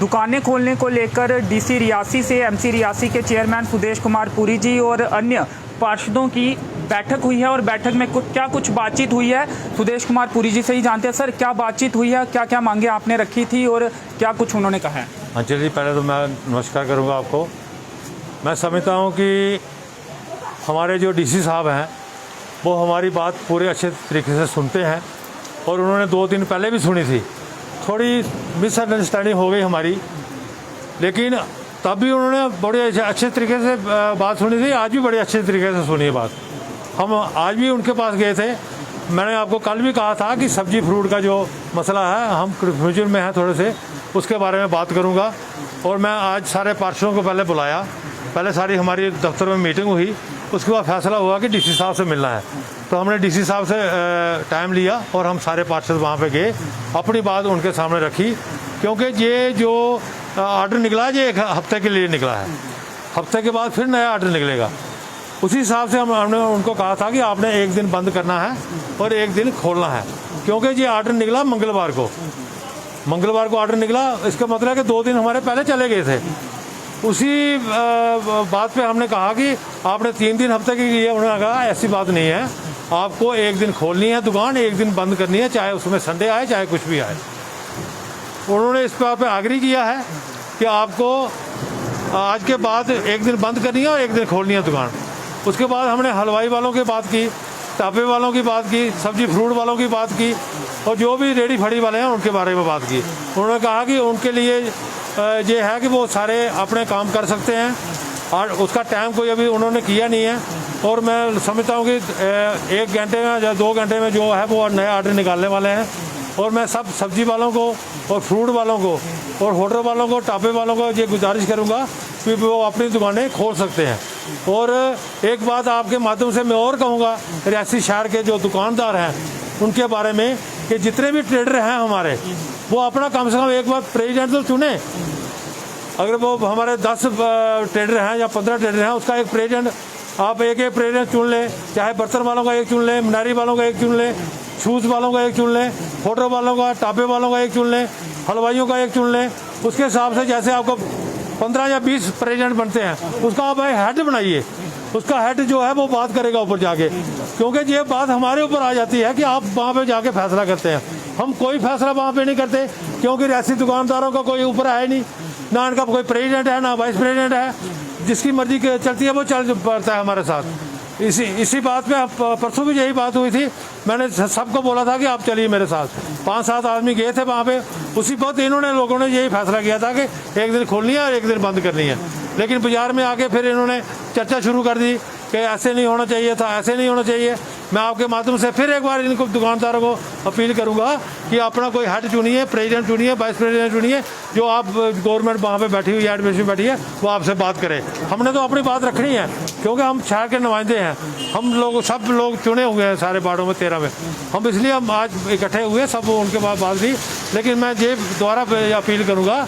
दुकानें खोलने को लेकर डीसी रियासी से एमसी रियासी के चेयरमैन सुदेश कुमार पुरी जी और अन्य पार्षदों की बैठक हुई है और बैठक में कुछ बातचीत हुई है। सुदेश कुमार पुरी जी से ही जानते हैं। सर, क्या बातचीत हुई है, क्या क्या मांगे आपने रखी थी और क्या कुछ उन्होंने कहा है? अंचल जी, पहले तो मैं नमस्कार करूंगा आपको। मैं समझता हूं कि हमारे जो डीसी साहब हैं वो हमारी बात पूरे अच्छे तरीके से सुनते हैं और उन्होंने 2 दिन पहले भी सुनी थी। थोड़ी मिसअंडरस्टैंडिंग हो गई हमारी, लेकिन तब भी उन्होंने बड़े अच्छे तरीके से बात सुनी थी। आज भी बड़े अच्छे तरीके से सुनी है बात। हम आज भी उनके पास गए थे। मैंने आपको कल भी कहा था कि सब्जी फ्रूट का जो मसला है, हम कन्फ्यूजन में हैं थोड़े से, उसके बारे में बात करूंगा। और मैं आज सारे पार्षदों को पहले बुलाया, पहले सारी हमारी दफ्तर में मीटिंग हुई, उसके बाद फैसला हुआ कि डीसी साहब से मिलना है। तो हमने डीसी साहब से टाइम लिया और हम सारे पार्षद वहाँ पे गए, अपनी बात उनके सामने रखी। क्योंकि ये जो ऑर्डर निकला है ये 1 हफ्ते के लिए निकला है, हफ्ते के बाद फिर नया ऑर्डर निकलेगा। उसी हिसाब से हमने उनको कहा था कि आपने 1 दिन बंद करना है और 1 दिन खोलना है। क्योंकि ये ऑर्डर निकला मंगलवार को ऑर्डर निकला। इसका मतलब है कि 2 दिन हमारे पहले चले गए थे। उसी बात पे हमने कहा कि आपने 3 दिन हफ्ते के लिए, उन्होंने कहा ऐसी बात नहीं है, आपको 1 दिन खोलनी है दुकान, 1 दिन बंद करनी है, चाहे उसमें संडे आए चाहे कुछ भी आए। उन्होंने इस बात पे आग्रह किया है कि आपको आज के बाद 1 दिन बंद करनी है और 1 दिन खोलनी है दुकान। उसके बाद हमने हलवाई वालों की बात की, ढाबे वालों की बात की, सब्जी फ्रूट वालों की बात की और जो भी रेडी फड़ी वाले हैं उनके बारे में बात की। उन्होंने कहा कि उनके लिए ये है कि वो सारे अपने काम कर सकते हैं और उसका टाइम कोई अभी उन्होंने किया नहीं है। और मैं समझता हूँ कि 1 घंटे में या 2 घंटे में जो है वो नया ऑर्डर निकालने वाले हैं। और मैं सब सब्जी वालों को और फ्रूट वालों को और होटल वालों को, ढाबे वालों को ये गुजारिश करूँगा कि वो अपनी दुकानें खोल सकते हैं। और एक बात आपके माध्यम से मैं और कहूँगा रियासी शहर के जो दुकानदार हैं उनके बारे में कि जितने भी ट्रेडर हैं हमारे, वो अपना कम से कम एक बार प्रेसिडेंट तो चुने। अगर वो हमारे 10 ट्रेडर हैं या 15 ट्रेडर हैं, उसका एक प्रेसिडेंट, आप एक प्रेसिडेंट चुन लें। चाहे बर्तन वालों का 1 चुन लें, मनारी वालों का 1 चुन लें, शूज़ वालों का 1 चुन लें, होटल वालों का, ढाबे वालों का 1 चुन लें, हलवाइयों का 1 चुन लें। उसके हिसाब से जैसे आपको 15 या 20 प्रेसिडेंट बनते हैं, उसका आप हेड बनाइए। उसका हेड जो है वो बात करेगा ऊपर जाके। क्योंकि ये बात हमारे ऊपर आ जाती है कि आप वहाँ पे जाके फैसला करते हैं। हम कोई फैसला वहाँ पे नहीं करते, क्योंकि रियासी दुकानदारों का कोई ऊपर है नहीं, ना इनका कोई प्रेसिडेंट है ना वाइस प्रेसिडेंट है। जिसकी मर्जी चलती है वो चल पड़ता है हमारे साथ। इसी बात पे परसों भी यही बात हुई थी। मैंने सबको बोला था कि आप चलिए मेरे साथ। 5-7 आदमी गए थे वहाँ पे। उसी वक्त इन्होंने लोगों ने यही फैसला किया था कि 1 दिन खोलनी है और 1 दिन बंद करनी है। लेकिन बाजार में आके फिर इन्होंने चर्चा शुरू कर दी कि ऐसे नहीं होना चाहिए था, ऐसे नहीं होना चाहिए। मैं आपके माध्यम से फिर एक बार इनको दुकानदारों को अपील करूंगा कि अपना कोई हेड चुनिए, प्रेसिडेंट चुनिए, वाइस प्रेसिडेंट चुनिए। जो आप गवर्नमेंट वहाँ पे बैठी हुई एडमिनिस्ट्रेशन बैठी है वो आपसे बात करे। हमने तो अपनी बात रखनी है, क्योंकि हम शहर के नुमाइंदे हैं। हम लोग सब लोग चुने हुए हैं सारे वार्डों में 13 में। हम इसलिए हम आज इकट्ठे हुए, सब उनके बाद बात दी। लेकिन मैं ये दोबारा अपील करूँगा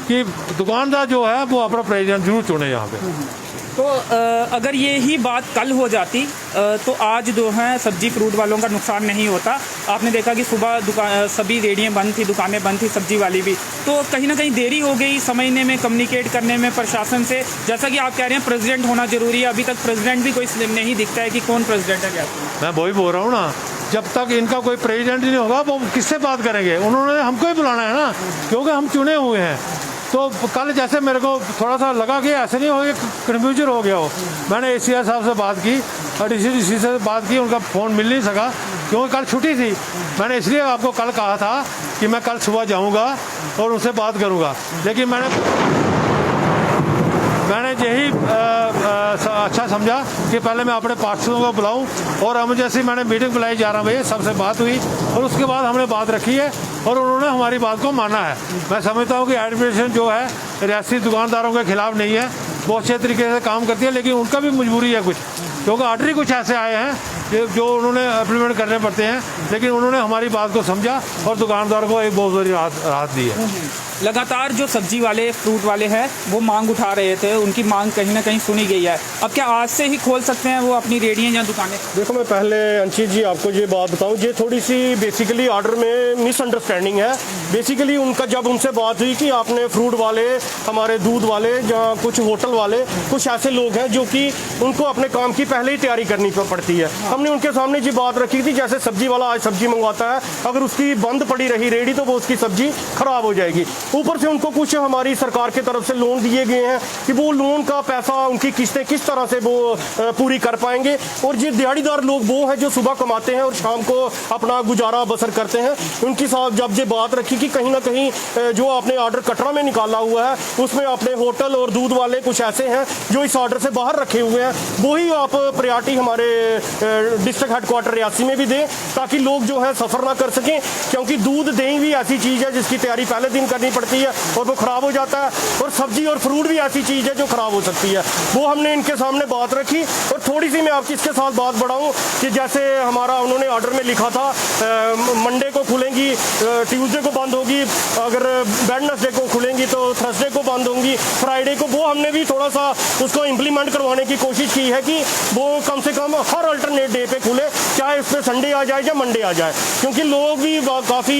कि दुकानदार जो है वो अपना प्रेसिडेंट जरूर चुने यहाँ पे। तो अगर ये ही बात कल हो जाती तो आज जो है सब्जी फ्रूट वालों का नुकसान नहीं होता। आपने देखा कि सुबह सभी रेहड़ियाँ बंद थी, दुकानें बंद थी, सब्जी वाली भी। तो कहीं ना कहीं देरी हो गई समझने में, कम्युनिकेट करने में प्रशासन से। जैसा कि आप कह रहे हैं प्रेसिडेंट होना जरूरी है, अभी तक प्रेसिडेंट भी कोई नहीं दिखता है कि कौन प्रेसिडेंट है। क्या मैं वही बोल रहा हूँ ना, जब तक इनका कोई प्रेसिडेंट नहीं होगा वो किससे बात करेंगे? उन्होंने हमको ही बुलाना है ना, क्योंकि हम चुने हुए हैं। तो कल जैसे मेरे को थोड़ा सा लगा कि ऐसे नहीं हो गया, कन्फ्यूजन हो गया हो। मैंने ACR साहब से बात की और डीसी से बात की, उनका फ़ोन मिल नहीं सका क्योंकि कल छुट्टी थी। मैंने इसलिए आपको कल कहा था कि मैं कल सुबह जाऊंगा और उनसे बात करूंगा। लेकिन मैंने यही अच्छा समझा कि पहले मैं अपने पार्षदों को बुलाऊं। और हम जैसे मैंने मीटिंग बुलाई 11 बजे, सबसे बात हुई और उसके बाद हमने बात रखी है और उन्होंने हमारी बात को माना है। मैं समझता हूं कि एडमिनिस्ट्रेशन जो है रियासी दुकानदारों के खिलाफ नहीं है, वो अच्छे तरीके से काम करती है। लेकिन उनका भी मजबूरी है कुछ, क्योंकि ऑर्डर ही कुछ ऐसे आए हैं जो उन्होंने इम्प्लीमेंट करने पड़ते हैं। लेकिन उन्होंने हमारी बात को समझा और दुकानदारों को एक बहुत बड़ी राहत दी है। लगातार जो सब्जी वाले फ्रूट वाले हैं वो मांग उठा रहे थे, उनकी मांग कहीं ना कहीं सुनी गई है। अब क्या आज से ही खोल सकते हैं वो अपनी रेहड़ियाँ या दुकानें? देखो, मैं पहले अंशित जी आपको ये बात बताऊं, ये थोड़ी सी बेसिकली ऑर्डर में मिसअंडरस्टैंडिंग है। बेसिकली उनका जब उनसे बात हुई कि आपने फ्रूट वाले, हमारे दूध वाले या कुछ होटल वाले, कुछ ऐसे लोग हैं जो कि उनको अपने काम की पहले ही तैयारी करनी पड़ती है। हमने उनके सामने ये बात रखी थी, जैसे सब्जी वाला आज सब्जी मंगवाता है, अगर उसकी बंद पड़ी रही रेहड़ी तो वो उसकी सब्जी खराब हो जाएगी। ऊपर से उनको कुछ हमारी सरकार की तरफ से लोन दिए गए हैं कि वो लोन का पैसा, उनकी किस्तें किस तरह से वो पूरी कर पाएंगे। और ये दिहाड़ीदार लोग वो हैं जो सुबह कमाते हैं और शाम को अपना गुजारा बसर करते हैं। उनके साथ जब ये बात रखी कि कहीं ना कहीं जो आपने ऑर्डर कटरा में निकाला हुआ है उसमें अपने होटल और दूध वाले कुछ ऐसे हैं जो इस ऑर्डर से बाहर रखे हुए हैं, वही आप प्रायोरिटी हमारे डिस्ट्रिक्ट हेडक्वार्टर रियासी में भी दें, ताकि लोग जो है सफ़र ना कर सकें। क्योंकि दूध दही भी ऐसी चीज़ है जिसकी तैयारी पहले दिन करनी पड़ती है और वो ख़राब हो जाता है, और सब्जी और फ्रूट भी ऐसी चीज़ है जो ख़राब हो सकती है। वो हमने इनके सामने बात रखी। और थोड़ी सी मैं आपकी इसके साथ बात बढ़ाऊँ कि जैसे हमारा उन्होंने ऑर्डर में लिखा था मंडे को खुलेंगी, ट्यूसडे को बंद होगी, अगर वेडनेसडे को खुलेंगी तो थर्सडे को बंद होंगी, फ्राइडे को। वो हमने भी थोड़ा सा उसको इम्प्लीमेंट करवाने की कोशिश की है कि वो कम से कम हर अल्टरनेट डे पे खुले, चाहे उस पर संडे आ जाए या मंडे आ जाए। क्योंकि लोग भी काफ़ी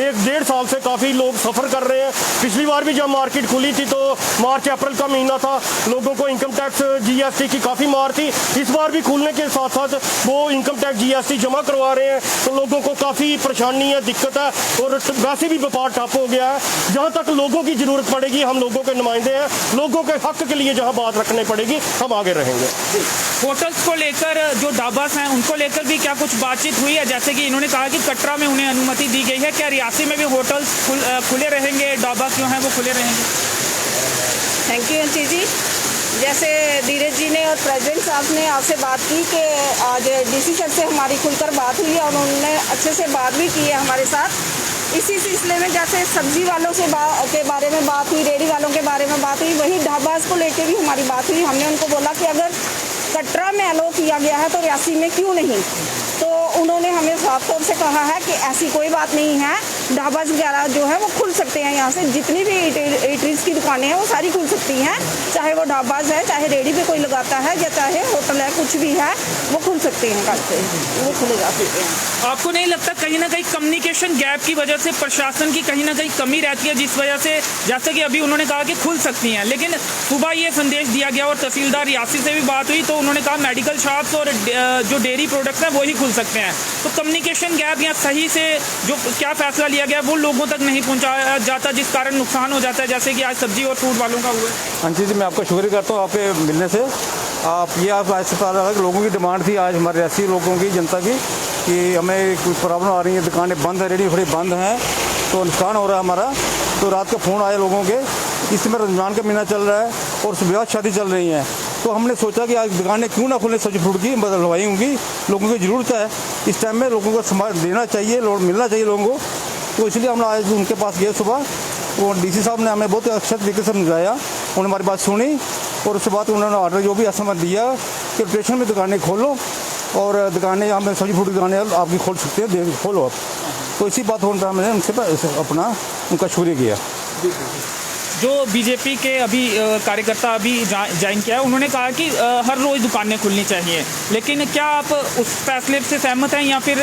1-1.5 साल से काफ़ी लोग सफ़र कर रहे हैं। पिछली बार भी जब मार्केट खुली थी तो मार्च अप्रैल का महीना था, लोगों को इनकम टैक्स GST की काफ़ी मार थी। इस बार भी खुलने के साथ साथ वो इनकम टैक्स GST जमा करवा रहे हैं, तो लोगों को काफ़ी परेशानी है, दिक्कत है, और वैसे भी व्यापार ठप हो गया है। जहाँ तक लोगों की ज़रूरत पड़ेगी, हम लोगों के नुमाइंदे हैं, लोगों के हक के लिए जहाँ बात रखनी पड़ेगी हम आगे रहेंगे। होटल्स को लेकर जो ढाबास हैं उनको लेकर भी क्या कुछ बातचीत हुई है? जैसे कि इन्होंने कहा कि कटरा में उन्हें अनुमति दी गई है, क्या रियासी में भी होटल्स खुले रहेंगे, ढाबा जो हैं वो खुले रहेंगे? थैंक यू अंशी जी। जैसे धीरज जी ने और प्रेसिडेंट साहब ने आपसे बात की कि आज DC सर से हमारी खुलकर बात हुई और उन्होंने अच्छे से बात भी की है हमारे साथ। इसी सिलसिले में जैसे सब्जी वालों से के बारे में बात हुई, रेहड़ी वालों के बारे में बात हुई, वही ढाबास को लेके भी हमारी बात हुई। हमने उनको बोला कि अगर कटरा में अलो किया गया है तो रियासी में क्यों नहीं। तो उन्होंने हमें साफ तौर से कहा है कि ऐसी कोई बात नहीं है, ढाबास वगैरह जो है वो खुल सकते हैं। यहाँ से जितनी भी ईटरीज की दुकानें हैं वो सारी खुल सकती हैं, चाहे वो ढाबास है, चाहे रेहड़ी पे कोई लगाता है, या चाहे होटल है, कुछ भी है वो खुल सकते हैं, कल से वो खुले जा सकते हैं। आपको नहीं लगता कहीं ना कहीं कम्युनिकेशन गैप की वजह से प्रशासन की कहीं ना कहीं कमी रहती है, जिस वजह से जैसे कि अभी उन्होंने कहा कि खुल सकती हैं, लेकिन सुबह ये संदेश दिया गया और तहसीलदार रियासी से भी बात हुई तो उन्होंने कहा मेडिकल शॉप्स और जो डेयरी प्रोडक्ट्स हैं वही खुल सकते हैं। तो कम्युनिकेशन गैप या सही से जो क्या फैसला लिया गया वो लोगों तक नहीं पहुंचाया जाता, जिस कारण नुकसान हो जाता है, जैसे कि आज सब्जी और फ्रूट वालों का हुआ। हाँ जी, मैं आपका शुक्रिया करता हूँ आपके मिलने से। आप आज से पता लगा कि लोगों की डिमांड थी आज हमारे रियासी लोगों की, जनता की, कि हमें कुछ प्रॉब्लम आ रही है, दुकानें बंद है, रेडी थोड़ी बंद हैं, तो नुकसान हो रहा है हमारा। तो रात को फ़ोन आए लोगों के, इस समय रमज़ान का महीना चल रहा है और ब्याह शादी चल रही हैं, तो हमने सोचा कि आज दुकानें क्यों ना खुलें, सब्जी फ्रूट की बदलवाई होंगी, लोगों की ज़रूरत है इस टाइम में, लोगों को सामान देना चाहिए, मिलना चाहिए लोगों को। तो इसलिए हम आज उनके पास गए सुबह, वो DC साहब ने हमें बहुत अच्छे तरीके से समझाया, उन्होंने हमारी बात सुनी और उसके बाद उन्होंने ऑर्डर जो भी असमत दिया कि रोटेशन में दुकानें खोलो और दुकानें यहाँ में सब्जी फ्रूट की दुकानें आपकी खोल सकते हैं, खोलो आप। तो इसी बात होने पर हमने उनसे अपना उनका शुक्रिया किया। जो बीजेपी के अभी कार्यकर्ता अभी ज्वाइन किया है, उन्होंने कहा कि हर रोज़ दुकानें खुलनी चाहिए, लेकिन क्या आप उस फैसले से सहमत हैं या फिर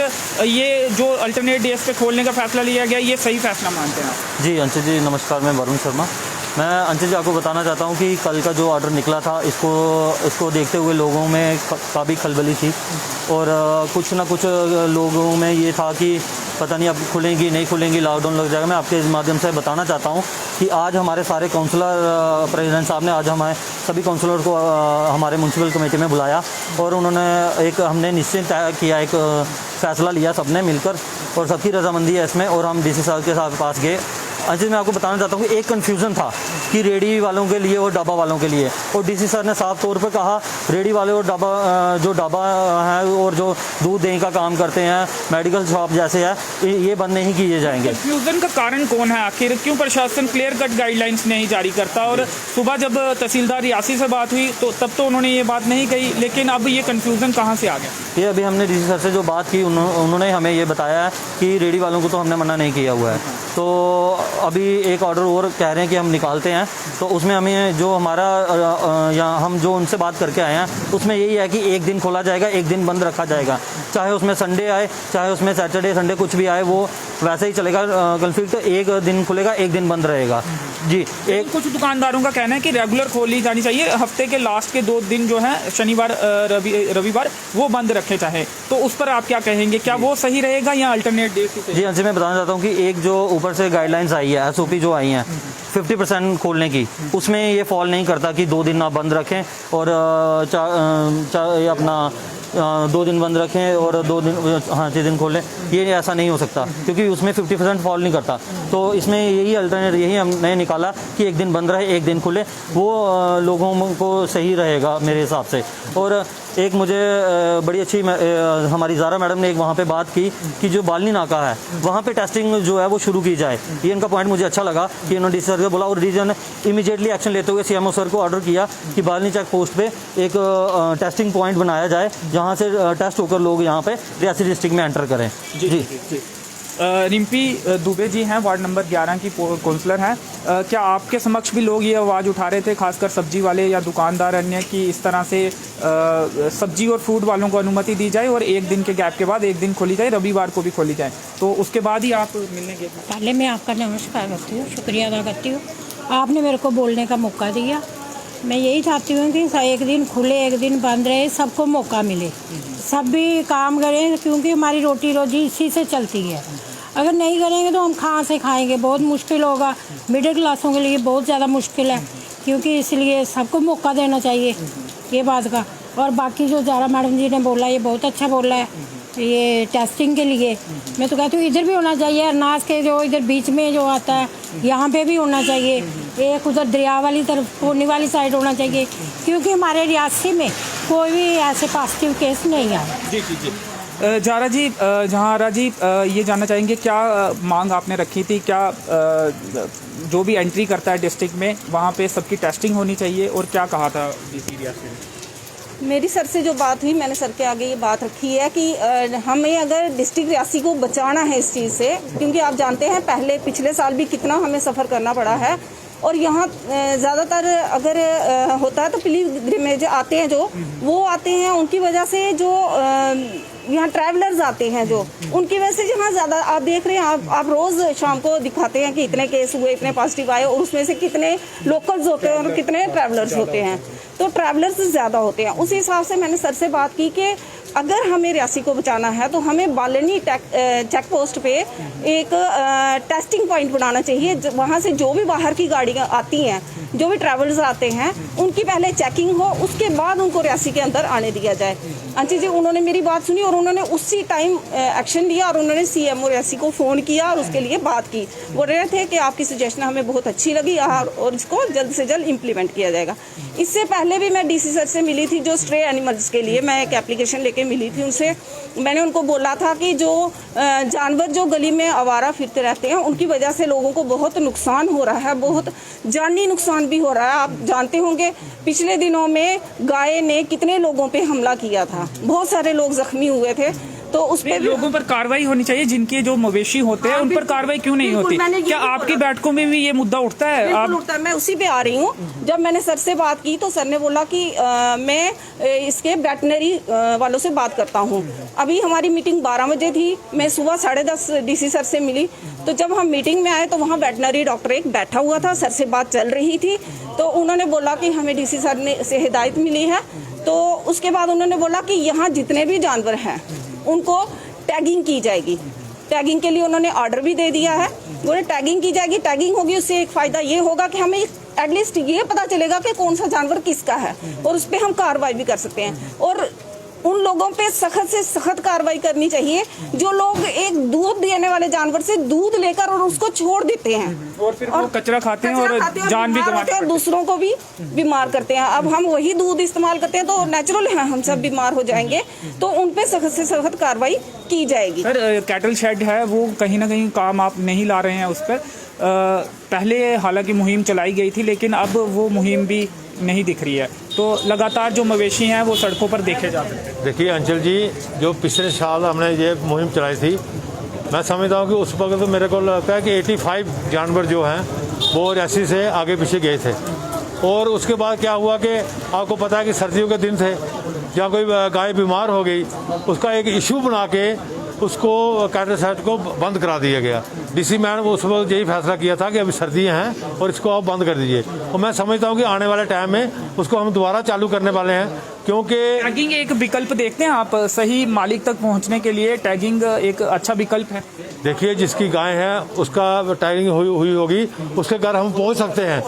ये जो अल्टरनेट डेज पे खोलने का फैसला लिया गया ये सही फैसला मानते हैं आप? जी अंशु जी नमस्कार, मैं वरुण शर्मा। मैं अंशु जी आपको बताना चाहता हूँ कि कल का जो ऑर्डर निकला था इसको देखते हुए लोगों में काफ़ी खलबली थी और कुछ ना कुछ लोगों में ये था कि पता नहीं अब खुलेंगी नहीं खुलेंगी, लॉकडाउन लग जाएगा। मैं आपके माध्यम से बताना चाहता हूँ कि आज हमारे सारे काउंसलर प्रेसिडेंट साहब ने आज हमारे सभी काउंसलर को हमारे म्यूनसिपल कमेटी में बुलाया और उन्होंने हमने निश्चित किया, एक फ़ैसला लिया सबने मिलकर और सबकी रजामंदी है इसमें, और हम DC साहब के साथ पास गए। अंशु मैं आपको बताना चाहता हूँ कि एक कन्फ्यूज़न था कि रेडी वालों के लिए और ढाबा वालों के लिए, और DC सर ने साफ तौर पे कहा रेडी वाले और जो ढाबा हैं और जो दूध दही का काम करते हैं, मेडिकल शॉप जैसे है, ये बंद नहीं किए जाएंगे। कन्फ्यूज़न का कारण कौन है आखिर? क्यों प्रशासन क्लियर कट गाइडलाइंस नहीं जारी करता? और सुबह जब तहसीलदार रियासी से बात हुई तो तब तो उन्होंने ये बात नहीं कही, लेकिन अब ये कन्फ्यूज़न कहाँ से आ गया? ये अभी हमने DC सर से जो बात की उन्होंने हमें ये बताया है कि रेडी वालों को तो हमने मना नहीं किया हुआ है। तो अभी एक ऑर्डर और कह रहे हैं कि हम निकालते हैं, तो उसमें हमें जो हमारा या हम जो उनसे बात करके आए हैं उसमें यही है कि एक दिन खोला जाएगा, एक दिन बंद रखा जाएगा, चाहे उसमें संडे आए, चाहे उसमें सैटरडे संडे कुछ भी आए, वो वैसे ही चलेगा। कन्फ्लिक्ट एक दिन खुलेगा, एक दिन बंद रहेगा जी। एक कुछ दुकानदारों का कहना है कि रेगुलर खोली जानी चाहिए, हफ्ते के लास्ट के 2 दिन जो है शनिवार रविवार वो बंद रखे चाहे, तो उस पर आप क्या कहेंगे, क्या वो सही रहेगा या अल्टरनेट डे? जी हाँ जी, मैं बताना चाहता हूँ कि एक जो ऊपर से गाइडलाइंस आई है, SOP जो आई हैं 50% खोलने की, उसमें ये फॉल नहीं करता कि 2 दिन आप बंद रखें और ये अपना 2 दिन बंद रखें और 2 दिन 6 दिन खोलें, ये ऐसा नहीं हो सकता क्योंकि उसमें 50% फॉल नहीं करता। तो इसमें यही अल्टरनेट यही हमने निकाला कि एक दिन बंद रहे, एक दिन खुले, वो लोगों को सही रहेगा मेरे हिसाब से। और एक मुझे बड़ी अच्छी हमारी ज़ारा मैडम ने एक वहाँ पे बात की कि जो बालनी नाका है वहाँ पे टेस्टिंग जो है वो शुरू की जाए। ये इनका पॉइंट मुझे अच्छा लगा कि इन्होंने डीसी सर को बोला और डीसी ने इमीडिएटली एक्शन लेते हुए CMO सर को ऑर्डर किया कि बालनी चेक पोस्ट पे एक टेस्टिंग पॉइंट बनाया जाए जहाँ से टेस्ट होकर लोग यहाँ पे रियासी डिस्ट्रिक्ट में एंटर करें। जी। रिम्पी दुबे जी हैं, वार्ड नंबर 11 की काउंसलर हैं। क्या आपके समक्ष भी लोग ये आवाज़ उठा रहे थे, खासकर सब्जी वाले या दुकानदार अन्य, कि इस तरह से सब्जी और फ्रूट वालों को अनुमति दी जाए और एक दिन के गैप के बाद एक दिन खोली जाए, रविवार को भी खोली जाए, तो उसके बाद ही आप मिलने गए? पहले मैं आपका नमस्कार करती हूँ, शुक्रिया अदा करती हूँ, आपने मेरे को बोलने का मौका दिया। मैं यही चाहती हूँ कि एक दिन खुले एक दिन बंद रहे, सबको मौका मिले, सब भी काम करें क्योंकि हमारी रोटी रोजी इसी से चलती है। अगर नहीं करेंगे तो हम कहाँ से खाएंगे, बहुत मुश्किल होगा, मिडिल क्लासों के लिए बहुत ज़्यादा मुश्किल है, क्योंकि इसलिए सबको मौका देना चाहिए ये बात का। और बाकी जो ज़ारा मैडम जी ने बोला ये बहुत अच्छा बोला है, ये टेस्टिंग के लिए मैं तो कहती हूँ इधर भी होना चाहिए, अरनास के जो इधर बीच में जो आता है यहाँ पे भी होना चाहिए, एक उधर दरिया वाली तरफ पुणे वाली साइड होना चाहिए, क्योंकि हमारे रियासी में कोई भी ऐसे पॉजिटिव केस नहीं आया। जी जी जी। जहारा जी ये जानना चाहेंगे क्या मांग आपने रखी थी, क्या जो भी एंट्री करता है डिस्ट्रिक्ट में वहाँ पे सबकी टेस्टिंग होनी चाहिए, और क्या कहा था डीसी रियासी ने? मेरी सर से जो बात हुई, मैंने सर के आगे ये बात रखी है कि हमें अगर डिस्ट्रिक्ट रियासी को बचाना है इस चीज़ से, क्योंकि आप जानते हैं पिछले साल भी कितना हमें सफ़र करना पड़ा है, और यहाँ ज़्यादातर अगर होता है तो पिलग्रिमेज आते हैं जो वो आते हैं, उनकी वजह से जो यहाँ ट्रैवलर्स आते हैं जो उनकी वजह से यहाँ ज़्यादा आप देख रहे हैं, आप रोज़ शाम को दिखाते हैं कि इतने केस हुए, इतने पॉजिटिव आए, और उसमें से कितने लोकल्स होते हैं और कितने ट्रैवलर्स होते हैं, तो ट्रैवलर्स ज़्यादा होते हैं। उस हिसाब से मैंने सर से बात की कि अगर हमें रियासी को बचाना है तो हमें बालनी चेक पोस्ट पे एक टेस्टिंग पॉइंट बनाना चाहिए, वहाँ से जो भी बाहर की गाड़ियाँ आती हैं, जो भी ट्रैवलर्स आते हैं, उनकी पहले चेकिंग हो, उसके बाद उनको रियासी के अंदर आने दिया जाए। अंची जी उन्होंने मेरी बात सुनी और उन्होंने उसी टाइम एक्शन लिया और उन्होंने CMO रियासी को फ़ोन किया और उसके लिए बात की। बोल रहे थे कि आपकी सजेशन हमें बहुत अच्छी लगी और इसको जल्द से जल्द इम्प्लीमेंट किया जाएगा। इससे पहले भी मैं DC सर से मिली थी, जो स्ट्रे एनिमल्स के लिए मैं एक एप्लीकेशन लेके मिली थी उनसे। मैंने उनको बोला था कि जो जानवर जो गली में आवारा फिरते रहते हैं उनकी वजह से लोगों को बहुत नुकसान हो रहा है, बहुत जानी नुकसान भी हो रहा है। आप जानते होंगे पिछले दिनों में गाय ने कितने लोगों पे हमला किया था, बहुत सारे लोग जख्मी हुए थे, तो उस पे लोगों पर कार्रवाई होनी चाहिए, जिनके जो मवेशी होते हैं उन पर कार्रवाई क्यों नहीं होती? क्या आपकी बैठकों में भी ये मुद्दा उठता है? उठता है, मैं उसी पे आ रही हूँ। जब मैंने सर से बात की तो सर ने बोला कि मैं इसके वेटनरी वालों से बात करता हूँ। अभी हमारी मीटिंग 12 बजे थी, मैं सुबह 10:30 DC सर से मिली, तो जब हम मीटिंग में आए तो वहाँ वेटनरी डॉक्टर एक बैठा हुआ था, सर से बात चल रही थी, तो उन्होंने बोला कि हमें DC सर ने से हिदायत मिली है। तो उसके बाद उन्होंने बोला कि यहाँ जितने भी जानवर हैं उनको टैगिंग की जाएगी। टैगिंग के लिए उन्होंने ऑर्डर भी दे दिया है, बोले टैगिंग की जाएगी। टैगिंग होगी, उससे एक फ़ायदा ये होगा कि हमें एटलीस्ट ये पता चलेगा कि कौन सा जानवर किसका है और उस पर हम कार्रवाई भी कर सकते हैं। और उन लोगों पे सख्त से सख्त कार्रवाई करनी चाहिए जो लोग एक दूध देने वाले जानवर से दूध लेकर और उसको छोड़ देते हैं और फिर वो कचरा खाते हैं और जान भी गंवाते हैं और दूसरों को भी बीमार करते हैं। अब हम वही दूध इस्तेमाल करते हैं तो नेचुरल है, हम सब बीमार हो जाएंगे, तो उन पे सख्त से सख्त कार्रवाई की जाएगी। सर कैटल शेड है वो कहीं ना कहीं काम आप नहीं ला रहे हैं उस पर। पहले हालांकि मुहिम चलाई गई थी, लेकिन अब वो मुहिम भी नहीं दिख रही है, तो लगातार जो मवेशी हैं वो सड़कों पर देखे जा सकते हैं। देखिए अंचल जी, जो पिछले साल हमने ये मुहिम चलाई थी, मैं समझता हूँ कि उस वक्त तो मेरे को लगता है कि 85 जानवर जो हैं वो रियासी से आगे पीछे गए थे। और उसके बाद क्या हुआ कि आपको पता है कि सर्दियों के दिन थे, जहाँ कोई गाय बीमार हो गई उसका एक इशू बना के उसको कैटल सेट को बंद करा दिया गया। डीसी मैन उस वक्त यही फैसला किया था कि अभी सर्दियाँ हैं और इसको आप बंद कर दीजिए। और मैं समझता हूँ कि आने वाले टाइम में उसको हम दोबारा चालू करने वाले हैं, क्योंकि टैगिंग एक विकल्प देखते हैं आप सही मालिक तक पहुंचने के लिए, टैगिंग एक अच्छा विकल्प है। देखिए जिसकी गाय है उसका टैगिंग हुई होगी, उसके घर हम पहुँच सकते हैं,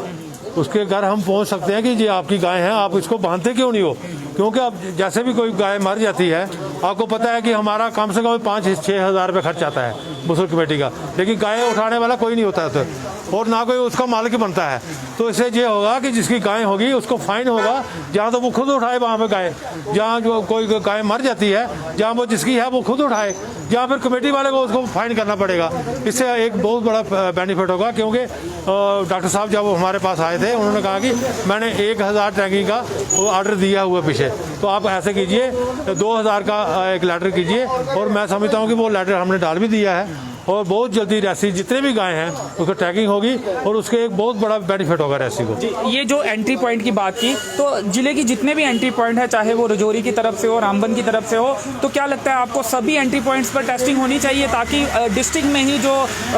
उसके घर हम पहुँच सकते हैं कि ये आपकी गाय है, आप इसको बांधते क्यों नहीं हो। क्योंकि अब जैसे भी कोई गाय मर जाती है, आपको पता है कि हमारा कम से कम 5-6 हज़ार रुपये खर्च आता है मुसल्क कमेटी का, लेकिन गाय उठाने वाला कोई नहीं होता है तो, और ना कोई उसका मालिक बनता है। तो इससे ये होगा कि जिसकी गाय होगी उसको फाइन होगा, जहाँ तो वो खुद उठाए वहाँ पे गाय, जहाँ जो कोई गाय मर जाती है जहाँ वो जिसकी है वो खुद उठाए, जहाँ फिर कमेटी वाले को उसको फाइन करना पड़ेगा। इससे एक बहुत बड़ा बेनिफिट होगा, क्योंकि डॉक्टर साहब जब हमारे पास आए थे उन्होंने कहा कि मैंने 1000 टैगिंग का वो ऑर्डर दिया हुआ पीछे, तो आप ऐसे कीजिए 2000 का एक लेटर कीजिए। और मैं समझता हूँ कि वो लेटर हमने डाल भी दिया है और बहुत जल्दी रियासी जितने भी गाय हैं उसको टैगिंग होगी और उसके एक बहुत बड़ा बेनिफिट होगा रियासी को। ये जो एंट्री पॉइंट की बात की, तो जिले की जितने भी एंट्री पॉइंट है, चाहे वो रजौरी की तरफ से हो, रामबन की तरफ से हो, तो क्या लगता है आपको सभी एंट्री पॉइंट्स पर टेस्टिंग होनी चाहिए ताकि डिस्ट्रिक्ट में ही जो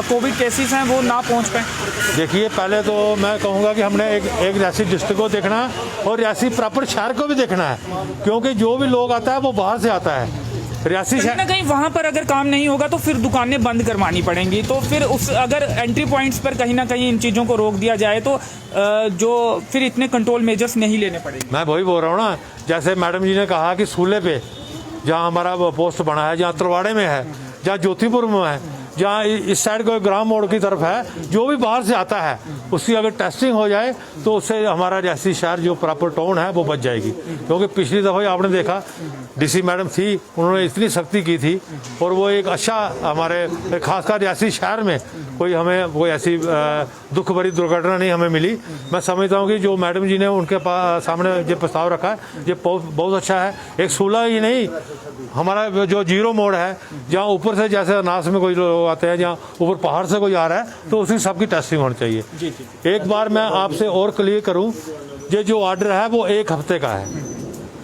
कोविड केसेस हैं वो ना पहुँच पाएँ? देखिए पहले तो मैं कहूँगा कि हमने एक रियासी डिस्ट्रिक्ट को देखना है और रियासी प्रॉपर शहर को भी देखना है, क्योंकि जो भी लोग आता है वो बाहर से आता है। रियासी कहीं ना कहीं वहाँ पर अगर काम नहीं होगा तो फिर दुकानें बंद करवानी पड़ेंगी, तो फिर उस अगर एंट्री पॉइंट्स पर कहीं ना कहीं इन चीज़ों को रोक दिया जाए तो जो फिर इतने कंट्रोल मेजर्स नहीं लेने पड़ेंगे। मैं वही बोल रहा हूँ ना, जैसे मैडम जी ने कहा कि सूले पे जहाँ हमारा पोस्ट बना है, जहाँ तलवाड़े में है, जहाँ ज्योतिपुर में है, जहाँ इस साइड को ग्राम मोड़ की तरफ है, जो भी बाहर से आता है उसकी अगर टेस्टिंग हो जाए तो उससे हमारा रियासी शहर जो प्रॉपर टाउन है वो बच जाएगी। क्योंकि पिछली दफ़ा आपने देखा डीसी मैडम थी, उन्होंने इतनी सख्ती की थी और वो एक अच्छा हमारे खासकर रियासी शहर में हमें कोई ऐसी दुख भरी दुर्घटना नहीं हमें मिली। मैं समझता हूँ कि जो मैडम जी ने उनके सामने जो प्रस्ताव रखा है ये बहुत अच्छा है। एक सूला ही नहीं, हमारा जो जीरो मोड़ है, जहाँ ऊपर से जैसे अनास में कोई लोग आते हैं, जहाँ ऊपर पहाड़ से कोई आ रहा है, तो उसकी सबकी टेस्टिंग होनी चाहिए। एक बार मैं आपसे और क्लियर करूँ, ये जो ऑर्डर है वो 1 हफ्ते का है।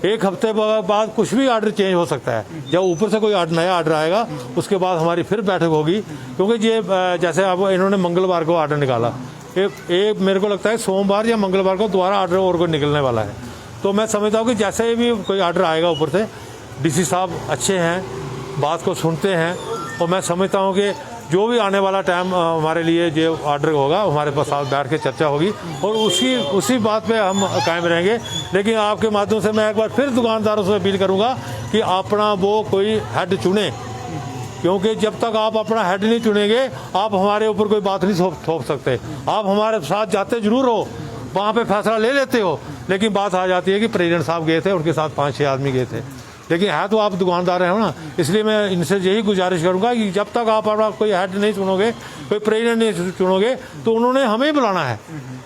1 हफ्ते बाद कुछ भी ऑर्डर चेंज हो सकता है। जब ऊपर से कोई नया ऑर्डर आएगा उसके बाद हमारी फिर बैठक होगी, क्योंकि ये जैसे अब इन्होंने मंगलवार को ऑर्डर निकाला, एक मेरे को लगता है सोमवार या मंगलवार को दोबारा ऑर्डर और को निकलने वाला है। तो मैं समझता हूँ कि जैसे भी कोई ऑर्डर आएगा ऊपर से, डीसी साहब अच्छे हैं, बात को सुनते हैं, और मैं समझता हूँ कि जो भी आने वाला टाइम हमारे लिए जो ऑर्डर होगा हमारे पास साथ बैठ के चर्चा होगी और उसी बात पे हम कायम रहेंगे। लेकिन आपके माध्यम से मैं एक बार फिर दुकानदारों से अपील करूंगा कि अपना वो कोई हेड चुने, क्योंकि जब तक आप अपना हेड नहीं चुनेंगे आप हमारे ऊपर कोई बात नहीं थोप सकते। आप हमारे साथ जाते जरूर हो, वहाँ पे फैसला ले लेते हो, लेकिन बात आ जाती है कि प्रेसिडेंट साहब गए थे, उनके साथ 5-6 आदमी गए थे, लेकिन है तो आप दुकानदार हैं ना। इसलिए मैं इनसे यही गुजारिश करूंगा कि जब तक आप अपना कोई हेड नहीं चुनोगे, कोई प्रेसिडेंट नहीं चुनोगे, तो उन्होंने हमें ही बुलाना है,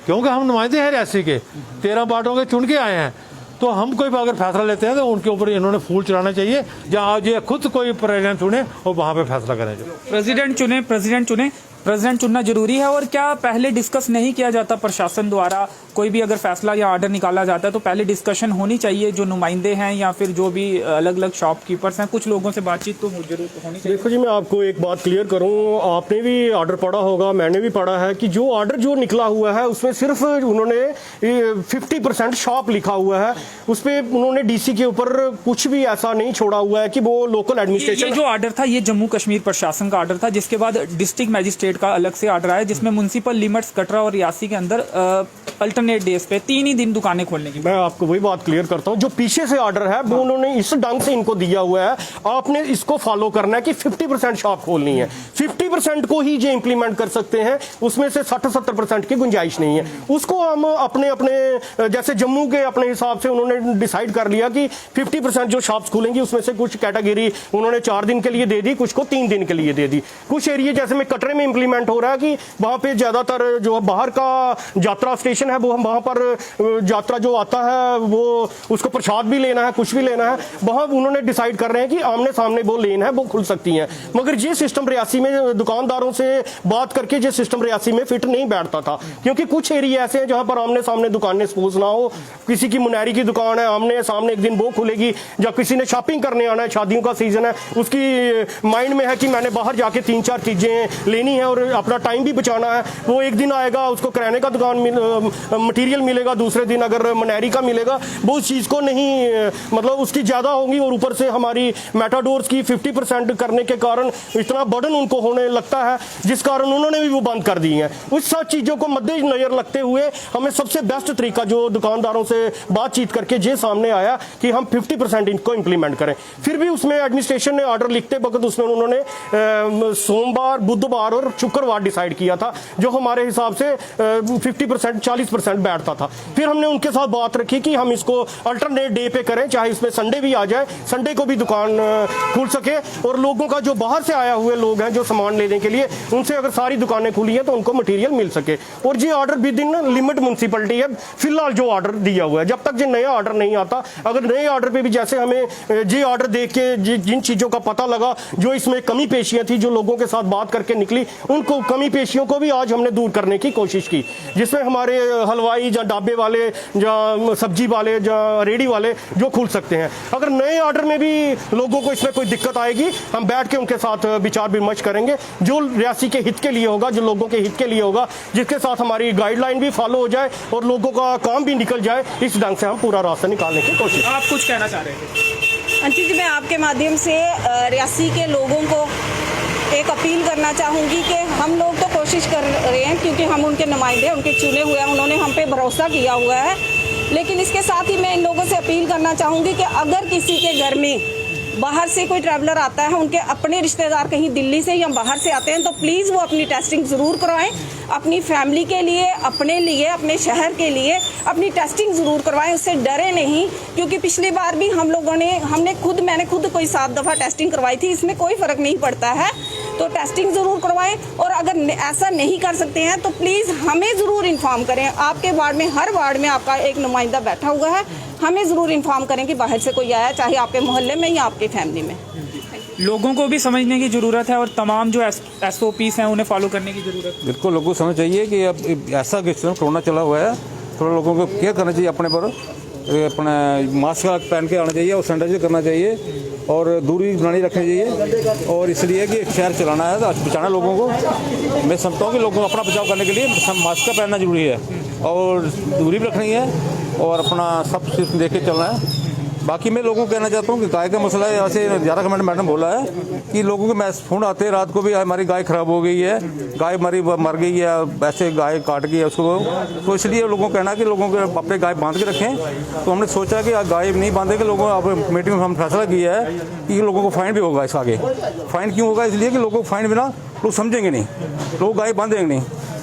क्योंकि हम नुमाइंदे हैं रियासी के, 13 पार्टों के चुन के आए हैं। तो हम कोई अगर फैसला लेते हैं तो उनके ऊपर इन्होंने फूल चढ़ाना चाहिए, जहाँ आज ये खुद कोई प्रेसिडेंट चुने और वहाँ पे फैसला करें। प्रेसिडेंट चुनना जरूरी है। और क्या पहले डिस्कस नहीं किया जाता प्रशासन द्वारा, कोई भी अगर फैसला या ऑर्डर निकाला जाता है तो पहले डिस्कशन होनी चाहिए, जो नुमाइंदे हैं या फिर जो भी अलग अलग शॉपकीपर्स हैं, कुछ लोगों से बातचीत तो जरूर होनी चाहिए। देखो जी, मैं आपको एक बात क्लियर करूं, आपने भी ऑर्डर पढ़ा होगा, मैंने भी पढ़ा है कि जो ऑर्डर जो निकला हुआ है उसमें सिर्फ उन्होंने 50% शॉप लिखा हुआ है, उस पर उन्होंने डीसी के ऊपर कुछ भी ऐसा नहीं छोड़ा हुआ है कि वो लोकल एडमिनिस्ट्रेशन। ये जो ऑर्डर था ये जम्मू कश्मीर प्रशासन का ऑर्डर था, जिसके बाद डिस्ट्रिक्ट मजिस्ट्रेट का अलग से ऑर्डर आया, जिसमें म्युनिसिपल लिमिट्स कटरा और रियासी के अंदर अल्टरनेट डेज पे 3 ही दिन दुकानें खोलने की। मैं आपको वही बात क्लियर करता हूं, जो पीछे से ऑर्डर है वो उन्होंने इस ढंग से इनको दिया हुआ है, आपने इसको फॉलो करना है कि 50% शॉप खोलनी है। 50% को ही जो इंप्लीमेंट कर सकते हैं, उसमें से 60-70% की गुंजाइश नहीं है। उसको हम अपने जैसे जम्मू के अपने हिसाब से उन्होंने डिसाइड कर लिया कि 50% जो शॉप्स खुलेंगी उसमें से कुछ कैटेगरी उन्होंने 4 दिन के लिए दे दी, कुछ को 3 दिन के लिए दे दी। कुछ एरिया जैसे में कटरे में इंप्लीमेंट हो रहा है कि वहां पे ज्यादातर जो बाहर का यात्रा स्टेशन स्टेशन है वो हम वहाँ पर यात्रा जो आता है वो उसको प्रसाद भी लेना है, कुछ भी लेना है, वहाँ उन्होंने डिसाइड कर रहे हैं कि आमने सामने वो लेन है वो खुल सकती हैं। मगर ये सिस्टम रियासी में दुकानदारों से बात करके ये सिस्टम रियासी में फिट नहीं बैठता था, क्योंकि कुछ एरिया ऐसे हैं जहाँ पर आमने सामने दुकानें सपोज ना हो। किसी की मुनहरी की दुकान है, आमने सामने एक दिन वो खुलेगी, या किसी ने शॉपिंग करने आना है, शादियों का सीजन है, उसकी माइंड में है कि मैंने बाहर जाके 3-4 चीजें लेनी है और अपना टाइम भी बचाना है। वो एक दिन आएगा, उसको किराने का दुकान मटेरियल मिलेगा, दूसरे दिन अगर मुनहरी का मिलेगा, वो उस चीज को नहीं मतलब उसकी ज्यादा होगी। और ऊपर से हमारी मेटाडोर्स की 50% करने के कारण इतना बर्डन उनको होने लगता है, जिस कारण उन्होंने भी वो बंद कर दी है। उस सब चीजों को मद्देनजर रखते हुए हमें सबसे बेस्ट तरीका जो दुकानदारों से बातचीत करके ये सामने आया कि हम 50% इनको इंप्लीमेंट करें। फिर भी उसमें एडमिनिस्ट्रेशन ने ऑर्डर लिखते वक्त उसमें उन्होंने सोमवार, बुधवार और शुक्रवार डिसाइड किया था, जो हमारे हिसाब से 50% 40% बैठता था। फिर हमने उनके साथ बात रखी कि हम इसको अल्टरनेट डे पे करें, चाहे इसमें संडे भी आ जाए, संडे को भी दुकान खुल सके और लोगों का जो बाहर से आया हुए लोग हैं जो सामान लेने के लिए, उनसे अगर सारी दुकानें खुली हैं तो उनको मटेरियल मिल सके। और ये order with in limit municipality है फिलहाल जो ऑर्डर दिया हुआ है। जब तक ये नया ऑर्डर नहीं आता, अगर नए ऑर्डर पे भी जैसे हमें ये ऑर्डर देख के जिन चीज़ों का पता लगा, जो इसमें कमी पेशियाँ थी, जो लोगों के साथ बात करके निकली, उनको कमी पेशियों को भी आज हमने दूर करने की कोशिश की, जिसमें हमारे हलवाई या ढाबे वाले या सब्जी वाले या रेडी वाले जो खुल सकते हैं। अगर नए ऑर्डर में भी लोगों को इसमें कोई दिक्कत आएगी, हम बैठ के उनके साथ विचार विमर्श करेंगे, जो रियासी के हित के लिए होगा, जो लोगों के हित के लिए होगा, जिसके साथ हमारी गाइडलाइन भी फॉलो हो जाए और लोगों का काम भी निकल जाए। इस ढंग से हम पूरा रास्ता निकालने की कोशिश। आप कुछ कहना चाह रहे थे? अंशी जी, मैं आपके माध्यम से रियासी के लोगों को एक अपील करना चाहूँगी कि हम लोग तो कोशिश कर रहे हैं, क्योंकि हम उनके नुमाइंदे, उनके चुने हुए हैं, उन्होंने हम पे भरोसा किया हुआ है। लेकिन इसके साथ ही मैं इन लोगों से अपील करना चाहूँगी कि अगर किसी के घर में बाहर से कोई ट्रैवलर आता है, उनके अपने रिश्तेदार कहीं दिल्ली से या बाहर से आते हैं, तो प्लीज़ वो अपनी टेस्टिंग ज़रूर करवाएं। अपनी फैमिली के लिए, अपने लिए, अपने शहर के लिए अपनी टेस्टिंग ज़रूर करवाएं, उससे डरे नहीं। क्योंकि पिछली बार भी मैंने खुद कोई 7 दफ़ा टेस्टिंग करवाई थी, इसमें कोई फ़र्क नहीं पड़ता है। तो टेस्टिंग ज़रूर करवाएं, और अगर ऐसा नहीं कर सकते हैं तो प्लीज़ हमें ज़रूर इन्फॉर्म करें। आपके वार्ड में, हर वार्ड में आपका एक नुमाइंदा बैठा हुआ है, हमें ज़रूर इन्फॉर्म करें कि बाहर से कोई आया, चाहे आपके मोहल्ले में या आपकी फैमिली में। लोगों को भी समझने की ज़रूरत है और तमाम जो SOPs हैं उन्हें फॉलो करने की ज़रूरत है। बिल्कुल, लोगों को समझ चाहिए कि अब ऐसा कि कोरोना चला हुआ है, थोड़ा लोगों को केयर करना चाहिए, अपने पर अपना मास्क पहन के आना चाहिए और सैनिटाइजर करना चाहिए और दूरी बनानी रखनी चाहिए। और इसलिए कि शहर चलाना है, तो बचाना लोगों को। मैं समझता हूँ कि लोगों को अपना बचाव करने के लिए मास्क पहनना जरूरी है और दूरी भी रखनी है और अपना सब सिर्फ देख के चलना है। बाकी मैं लोगों को कहना चाहता हूँ कि गाय का मसला है, ऐसे 11 कमेंट मैडम बोला है कि लोगों के मैसेज फोन आते हैं रात को भी, हमारी गाय खराब हो गई है, गाय हमारी मर गई है, वैसे गाय काट गई है उसको। तो इसलिए लोगों को कहना कि लोगों के अपने गाय बांध के रखें। तो हमने सोचा कि गाय नहीं बांधेंगे, लोगों अब मीटिंग में हम फैसला किया है कि लोगों को फाइन भी होगा। इसका आगे फाइन क्यों होगा? इसलिए कि लोगों को फाइन बिना लोग समझेंगे नहीं, लोग गाय बांधेंगे नहीं,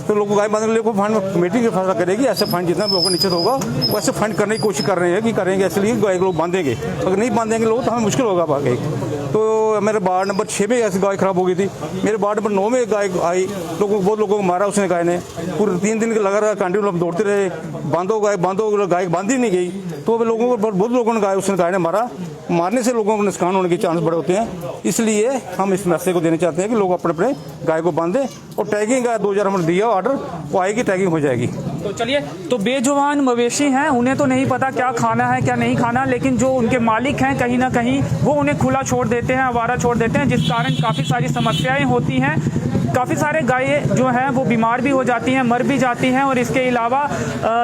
तो लोगों को गाय बांधने के लिए फाइन कमेटी की फैसला करेगी। ऐसे फाइन जितना लोगों को निश्चित होगा वैसे फाइन करने की कोशिश कर रहे हैं कि करेंगे, इसलिए गाय लोग बांधेंगे। अगर नहीं बांधेंगे लोग तो हमें मुश्किल होगा आगे। तो मेरे वार्ड नंबर 6 में ऐसी गाय खराब हो गई थी, मेरे वार्ड नंबर 9 में गाय आई, बहुत लोगों को मारा उसने, गाय ने पूरे 3 दिन लगा रहा, कंटिन्यू हम दौड़ते रहे, बांधो गाय बांधो, गाय बांधी नहीं गई। तो लोगों को बहुत लोगों ने गाय ने मारा, मारने से लोगों को नुकसान होने के चांस बड़े होते हैं। इसलिए हम इस मैसेज को देना चाहते हैं कि लोग अपने अपने गाय को बांधें और टैगिंग का 2000 हमने दिया ऑर्डर, वो आएगी, टैगिंग हो जाएगी। तो चलिए, तो बेजुबान मवेशी हैं, उन्हें तो नहीं पता क्या खाना है क्या नहीं खाना, लेकिन जो उनके मालिक हैं कहीं ना कहीं वो उन्हें खुला छोड़ देते हैं, आवारा छोड़ देते हैं, जिस कारण काफ़ी सारी समस्याएं होती हैं। काफ़ी सारे गायें जो हैं वो बीमार भी हो जाती हैं, मर भी जाती हैं, और इसके अलावा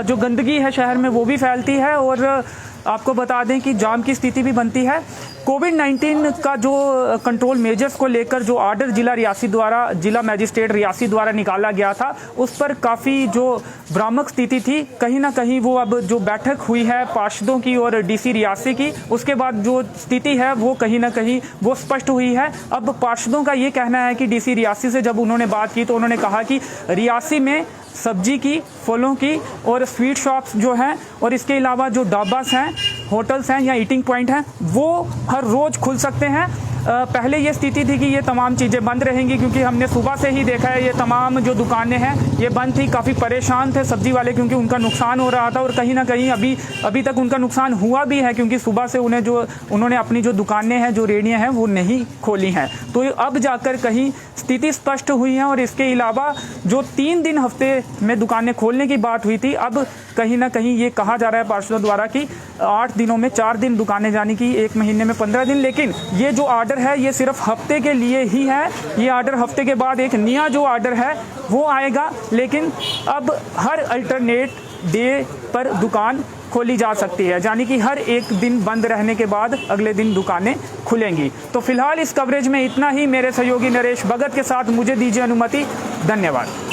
जो गंदगी है शहर में वो भी फैलती है। और आपको बता दें कि जाम की स्थिति भी बनती है। कोविड-19 का जो कंट्रोल मेजर्स को लेकर जो ऑर्डर जिला मजिस्ट्रेट रियासी द्वारा निकाला गया था, उस पर काफ़ी जो भ्रामक स्थिति थी। कहीं ना कहीं वो अब जो बैठक हुई है पार्षदों की और DC रियासी की, उसके बाद जो स्थिति है वो कहीं ना कहीं वो स्पष्ट हुई है। अब पार्षदों का ये कहना है कि DC रियासी से जब उन्होंने बात की तो उन्होंने कहा कि रियासी में सब्जी की, फलों की और स्वीट शॉप्स जो हैं, और इसके अलावा जो ढाबास हैं, होटल्स हैं या ईटिंग पॉइंट हैं, वो हर रोज़ खुल सकते हैं। पहले ये स्थिति थी कि ये तमाम चीज़ें बंद रहेंगी, क्योंकि हमने सुबह से ही देखा है ये तमाम जो दुकानें हैं ये बंद थी। काफ़ी परेशान थे सब्जी वाले, क्योंकि उनका नुकसान हो रहा था और कहीं ना कहीं अभी तक उनका नुकसान हुआ भी है, क्योंकि सुबह से उन्होंने अपनी जो दुकानें हैं, जो रेहड़ियाँ हैं, वो नहीं खोली हैं। तो अब जाकर कहीं स्थिति स्पष्ट हुई है। और इसके अलावा जो 3 दिन हफ्ते में दुकानें खोलने की बात हुई थी, अब कहीं ना कहीं ये कहा जा रहा है पार्षदों द्वारा कि 8 दिनों में 4 दिन दुकानें जाने की, 1 महीने में 15 दिन। लेकिन ये जो ऑर्डर है ये सिर्फ हफ्ते के लिए ही है। ये ऑर्डर हफ्ते के बाद एक नया जो ऑर्डर है वो आएगा, लेकिन अब हर अल्टरनेट डे पर दुकान खोली जा सकती है, यानी कि हर एक दिन बंद रहने के बाद अगले दिन दुकानें खुलेंगी। तो फिलहाल इस कवरेज में इतना ही। मेरे सहयोगी नरेश भगत के साथ मुझे दीजिए अनुमति। धन्यवाद।